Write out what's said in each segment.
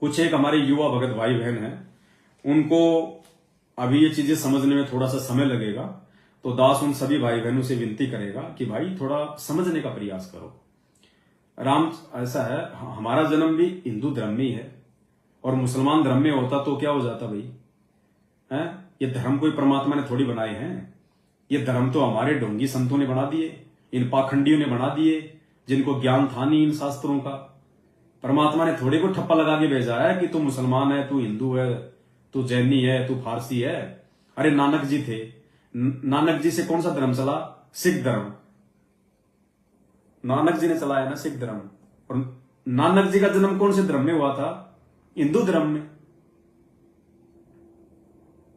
कुछ एक हमारे युवा भगत भाई बहन हैं, उनको अभी ये चीजें समझने में थोड़ा सा समय लगेगा। तो दास उन सभी भाई बहनों से विनती करेगा कि भाई थोड़ा समझने का प्रयास करो। राम ऐसा है, हमारा जन्म भी हिंदू धर्म में ही है, और मुसलमान धर्म में होता तो क्या हो जाता भाई है? ये धर्म कोई परमात्मा ने थोड़ी बनाए हैं, ये धर्म तो हमारे ढोंगी संतों ने बना दिए, इन पाखंडियों ने बना दिए, जिनको ज्ञान था नहीं इन शास्त्रों का। परमात्मा ने थोड़े को ठप्पा लगा के भेजा है कि तू मुसलमान है, तू हिंदू है, तू जैनी है, तू फारसी है। अरे नानक जी थे, नानक जी से कौन सा धर्म चला? सिख धर्म। नानक जी ने चलाया ना सिख धर्म। और नानक जी का जन्म कौन से धर्म में हुआ था? हिंदू धर्म में।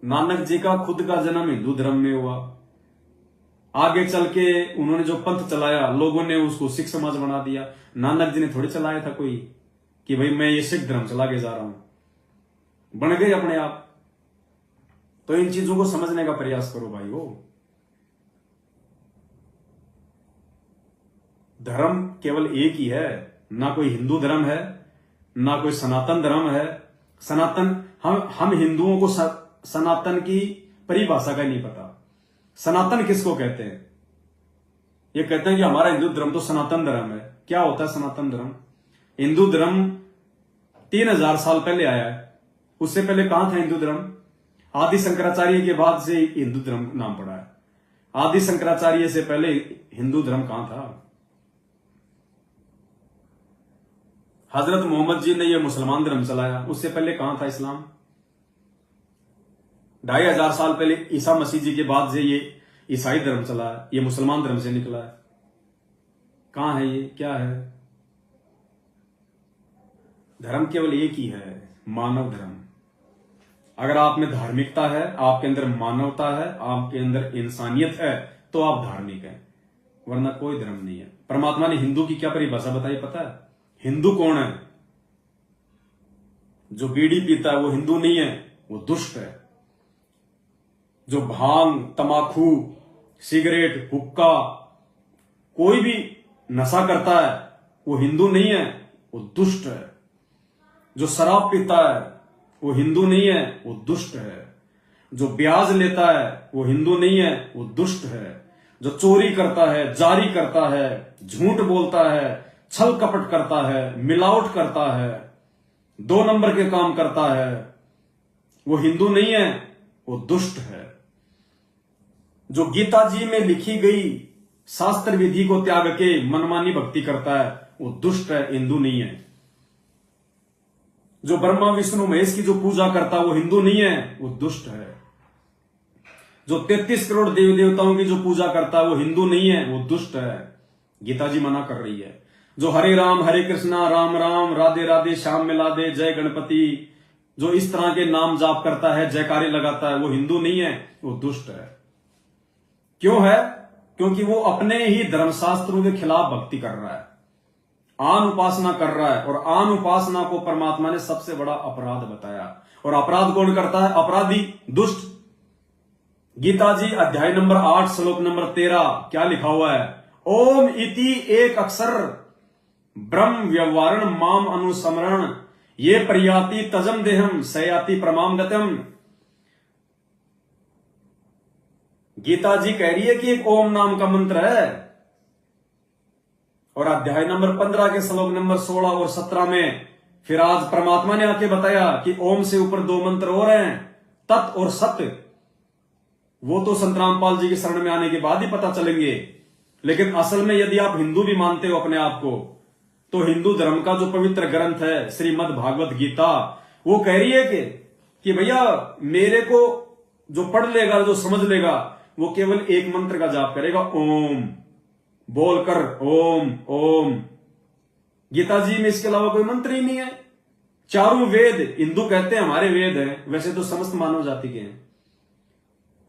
नानक जी का खुद का जन्म हिंदू धर्म में हुआ। आगे चल के उन्होंने जो पंथ चलाया, लोगों ने उसको सिख समाज बना दिया। नानक जी ने थोड़ी चलाया था कोई कि भाई मैं ये सिख धर्म चला के जा रहा हूं, बन गए अपने आप। तो इन चीजों को समझने का प्रयास करो भाइयों। धर्म केवल एक ही है, ना कोई हिंदू धर्म है, ना कोई सनातन धर्म है। सनातन हम हिंदुओं को सनातन की परिभाषा का नहीं पता। सनातन किसको कहते हैं? ये कहते हैं कि हमारा हिंदू धर्म तो सनातन धर्म है। क्या होता है सनातन धर्म? हिंदू धर्म 3000 साल पहले आया है। उससे पहले कहां था हिंदू धर्म? आदि शंकराचार्य के बाद से हिंदू धर्म नाम पड़ा है। आदि शंकराचार्य से पहले हिंदू धर्म कहां था? हजरत मोहम्मद जी ने यह मुसलमान धर्म चलाया, उससे पहले कहां था इस्लाम? 2500 साल पहले ईसा मसीह जी के बाद से ये ईसाई धर्म चला है, ये मुसलमान धर्म से निकला है। कहां है ये? क्या है? धर्म केवल एक ही है, मानव धर्म। अगर आप में धार्मिकता है, आपके अंदर मानवता है, आपके अंदर इंसानियत है, तो आप धार्मिक हैं, वरना कोई धर्म नहीं है। परमात्मा ने हिंदू की क्या परिभाषा बताई पता है? हिंदू कौन है? जो बीड़ी पीता है वो हिंदू नहीं है, वो दुष्ट है। जो भांग, तमाकू, सिगरेट, हुक्का, कोई भी नशा करता है वो हिंदू नहीं है, वो दुष्ट है। जो शराब पीता है वो हिंदू नहीं है, वो दुष्ट है। जो ब्याज लेता है वो हिंदू नहीं है, वो दुष्ट है। जो चोरी करता है, जारी करता है, झूठ बोलता है, छल कपट करता है, मिलावट करता है, 2 नंबर के काम करता है, वो हिंदू नहीं है, वो दुष्ट है। जो गीता जी में लिखी गई शास्त्र विधि को त्याग के मनमानी भक्ति करता है, वो दुष्ट है, हिंदू नहीं है। जो ब्रह्मा विष्णु महेश की जो पूजा करता है वो हिंदू नहीं है, वो दुष्ट है। जो 33 करोड़ देवी देवताओं की जो पूजा करता है वो हिंदू नहीं है, वो दुष्ट है। गीता जी मना कर रही है। जो हरे राम हरे कृष्णा राम राम राधे राधे श्याम मिला दे जय गणपति, जो इस तरह के नाम जाप करता है, जयकारे लगाता है, वो हिंदू नहीं है, वो दुष्ट है। क्यों है? क्योंकि वो अपने ही धर्मशास्त्रों के खिलाफ भक्ति कर रहा है, आन उपासना कर रहा है। और आन उपासना को परमात्मा ने सबसे बड़ा अपराध बताया। और अपराध कौन करता है? अपराधी, दुष्ट। गीता जी अध्याय नंबर 8 श्लोक नंबर 13 क्या लिखा हुआ है? ओम इति एक अक्षर ब्रह्म व्यवहारण माम अनुस्मरण ये प्रयाति तजम देहम सयाति प्रमाम गतम। गीता जी कह रही है कि एक ओम नाम का मंत्र है। और अध्याय नंबर 15 के श्लोक नंबर 16 और 17 में फिर आज परमात्मा ने आके बताया कि ओम से ऊपर 2 मंत्र और हैं, तत् और सत्य। वो तो संत रामपाल जी की शरण में आने के बाद ही पता चलेंगे। लेकिन असल में यदि आप हिंदू भी मानते हो अपने आप को, तो हिंदू धर्म का जो पवित्र ग्रंथ है श्रीमद् भागवत गीता, वो कह रही है कि भैया मेरे को जो पढ़ लेगा, जो समझ लेगा, वो केवल एक मंत्र का जाप करेगा, ओम बोलकर ओम ओम। गीता जी में इसके अलावा कोई मंत्र ही नहीं है। चारों वेद, हिंदू कहते हैं हमारे वेद हैं, वैसे तो समस्त मानव जाति के हैं।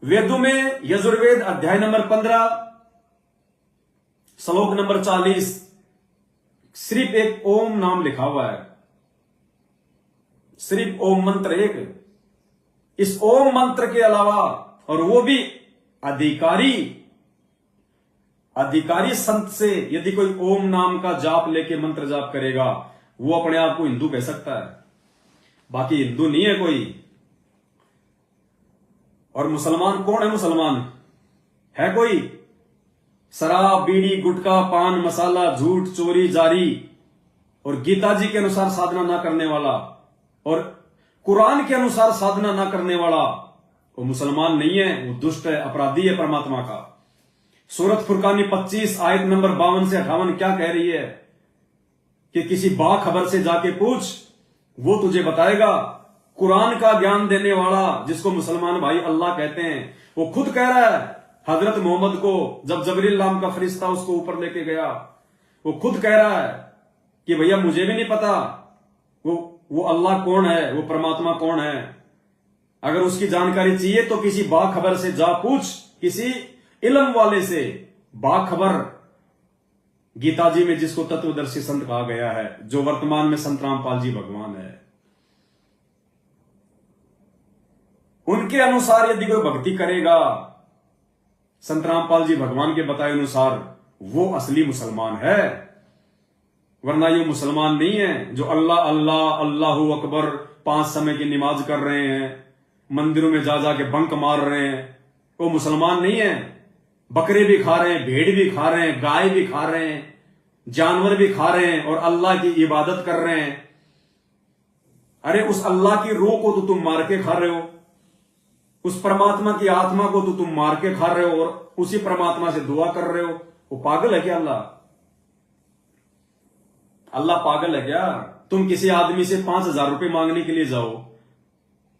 वेदों में यजुर्वेद अध्याय नंबर 15 श्लोक नंबर 40 सिर्फ एक ओम नाम लिखा हुआ है, सिर्फ ओम मंत्र एक। इस ओम मंत्र के अलावा, और वो भी अधिकारी संत से यदि कोई ओम नाम का जाप लेके मंत्र जाप करेगा, वो अपने आप को हिंदू कह सकता है। बाकी हिंदू नहीं है कोई। और मुसलमान कौन है? मुसलमान है कोई? शराब, बीड़ी, गुटखा, पान मसाला, झूठ, चोरी जारी और गीता जी के अनुसार साधना ना करने वाला और कुरान के अनुसार साधना ना करने वाला वो मुसलमान नहीं है, वो दुष्ट है, अपराधी है परमात्मा का। सूरत फुरकानी 25 आयत नंबर 52 से 58 क्या कह रही है कि किसी बाखबर से जाके पूछ, वो तुझे बताएगा। कुरान का ज्ञान देने वाला जिसको मुसलमान भाई अल्लाह कहते हैं, वो खुद कह रहा है हजरत मोहम्मद को, जब जबरील नाम का फरिश्ता उसको ऊपर लेके गया, वो खुद कह रहा है कि भैया मुझे भी नहीं पता वो अल्लाह कौन है, वो परमात्मा कौन है। अगर उसकी जानकारी चाहिए तो किसी बाखबर से जा पूछ, किसी इल्म वाले से। बाखबर गीता जी में जिसको तत्वदर्शी संत कहा गया है, जो वर्तमान में संत रामपाल जी भगवान है, उनके अनुसार यदि कोई भक्ति करेगा संत रामपाल जी भगवान के बताए अनुसार, वो असली मुसलमान है। वरना ये मुसलमान नहीं है जो अल्लाह अल्लाह अल्लाहू अकबर 5 समय की नमाज कर रहे हैं, मंदिरों में जा जाके बंक मार रहे हैं, वो मुसलमान नहीं है। बकरे भी खा रहे हैं, भेड़ भी खा रहे हैं, गाय भी खा रहे हैं, जानवर भी खा रहे हैं और अल्लाह की इबादत कर रहे हैं। अरे उस अल्लाह की रूह को तो तुम मार के खा रहे हो, उस परमात्मा की आत्मा को तो तुम मार के खा रहे हो और उसी परमात्मा से दुआ कर रहे हो। वो पागल है क्या अल्लाह? अल्लाह पागल है क्या? तुम किसी आदमी से 5,000 रुपए मांगने के लिए जाओ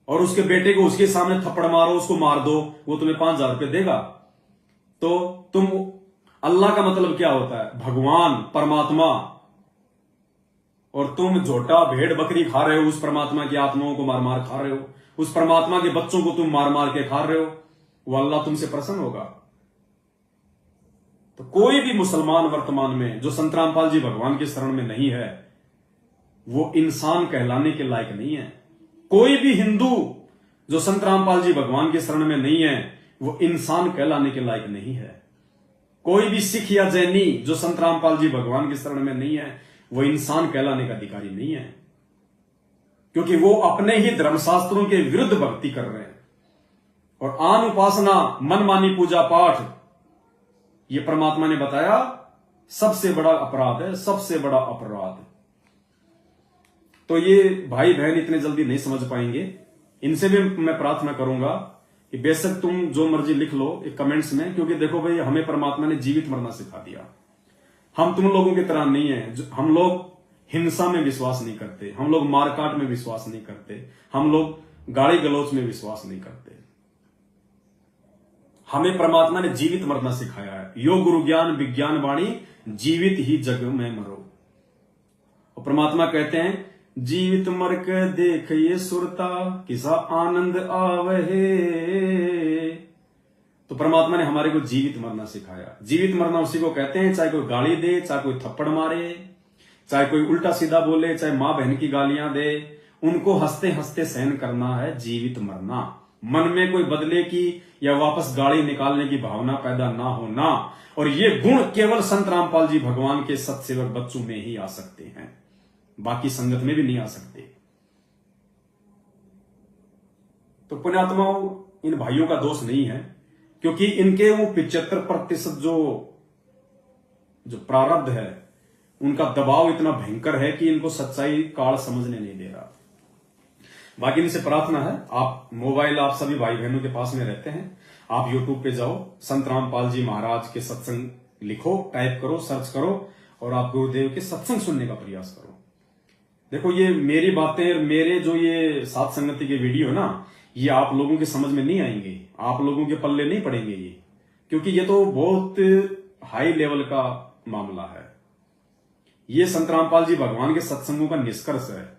और उसके बेटे को उसके सामने थप्पड़ मारो, उसको मार दो, वो तुम्हें 5,000 रुपए देगा? तो तुम अल्लाह का मतलब क्या होता है? भगवान, परमात्मा। और तुम झोटा भेड़ बकरी खा रहे हो, उस परमात्मा की आत्माओं को मार मार खा रहे हो, उस परमात्मा के बच्चों को तुम मार मार के खा रहे हो। वो अल्लाह तुमसे प्रसन्न होगा? तो कोई भी मुसलमान वर्तमान में जो संत रामपाल जी भगवान के शरण में नहीं है, वो इंसान कहलाने के लायक नहीं है। कोई भी हिंदू जो संत रामपाल जी भगवान के शरण में नहीं है, वो इंसान कहलाने के लायक नहीं है। कोई भी सिख या जैनी जो संत रामपाल जी भगवान के शरण में नहीं है, वो इंसान कहलाने का अधिकारी नहीं है, क्योंकि वो अपने ही धर्मशास्त्रों के विरुद्ध भक्ति कर रहे हैं। और आन उपासना, मनमानी पूजा पाठ, ये परमात्मा ने बताया सबसे बड़ा अपराध है, सबसे बड़ा अपराध। तो ये भाई बहन इतने जल्दी नहीं समझ पाएंगे। इनसे भी मैं प्रार्थना करूंगा कि बेशक तुम जो मर्जी लिख लो एक कमेंट्स में, क्योंकि देखो भाई हमें परमात्मा ने जीवित मरना सिखा दिया। हम तुम लोगों की तरह नहीं है। हम लोग हिंसा में विश्वास नहीं करते, हम लोग मारकाट में विश्वास नहीं करते, हम लोग गाली गलौच में विश्वास नहीं करते। हमें परमात्मा ने जीवित मरना सिखाया है। यो गुरु ज्ञान विज्ञान वाणी, जीवित ही जग में मरो। और परमात्मा कहते हैं जीवित मर के देख ये सुरता, किसा आनंद आवहे। तो परमात्मा ने हमारे को जीवित मरना सिखाया। जीवित मरना उसी को कहते हैं, चाहे कोई गाली दे, चाहे कोई थप्पड़ मारे, चाहे कोई उल्टा सीधा बोले, चाहे मां बहन की गालियां दे, उनको हंसते हंसते सहन करना है जीवित मरना। मन में कोई बदले की या वापस गाली निकालने की भावना पैदा ना होना। और ये गुण केवल संत रामपाल जी भगवान के सत्सेवक बच्चों में ही आ सकते हैं, बाकी संगत में भी नहीं आ सकते। तो पुण्यात्माओं, इन भाइयों का दोष नहीं है, क्योंकि इनके वो 75% जो प्रारब्ध है, उनका दबाव इतना भयंकर है कि इनको सच्चाई काल समझने नहीं दे रहा। बाकी इनसे प्रार्थना है, आप मोबाइल आप सभी भाई बहनों के पास में रहते हैं, आप यूट्यूब पे जाओ, संत रामपाल जी महाराज के सत्संग लिखो, टाइप करो, सर्च करो और आप गुरुदेव के सत्संग सुनने का प्रयास करो। देखो ये मेरी बातें, मेरे जो ये सात संगति के वीडियो ना, ये आप लोगों के समझ में नहीं आएंगे, आप लोगों के पल्ले नहीं पड़ेंगे ये, क्योंकि ये तो बहुत हाई लेवल का मामला है। ये संत रामपाल जी भगवान के सत्संगों का निष्कर्ष है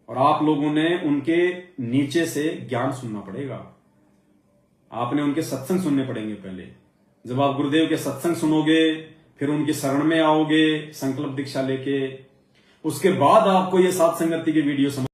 और आप लोगों ने उनके नीचे से ज्ञान सुनना पड़ेगा। आपने उनके सत्संग सुनने पड़ेंगे पहले। जब आप गुरुदेव के सत्संग सुनोगे, फिर उनकी शरण में आओगे संकल्प दीक्षा लेके, उसके बाद आपको ये सात संगति के वीडियो समझ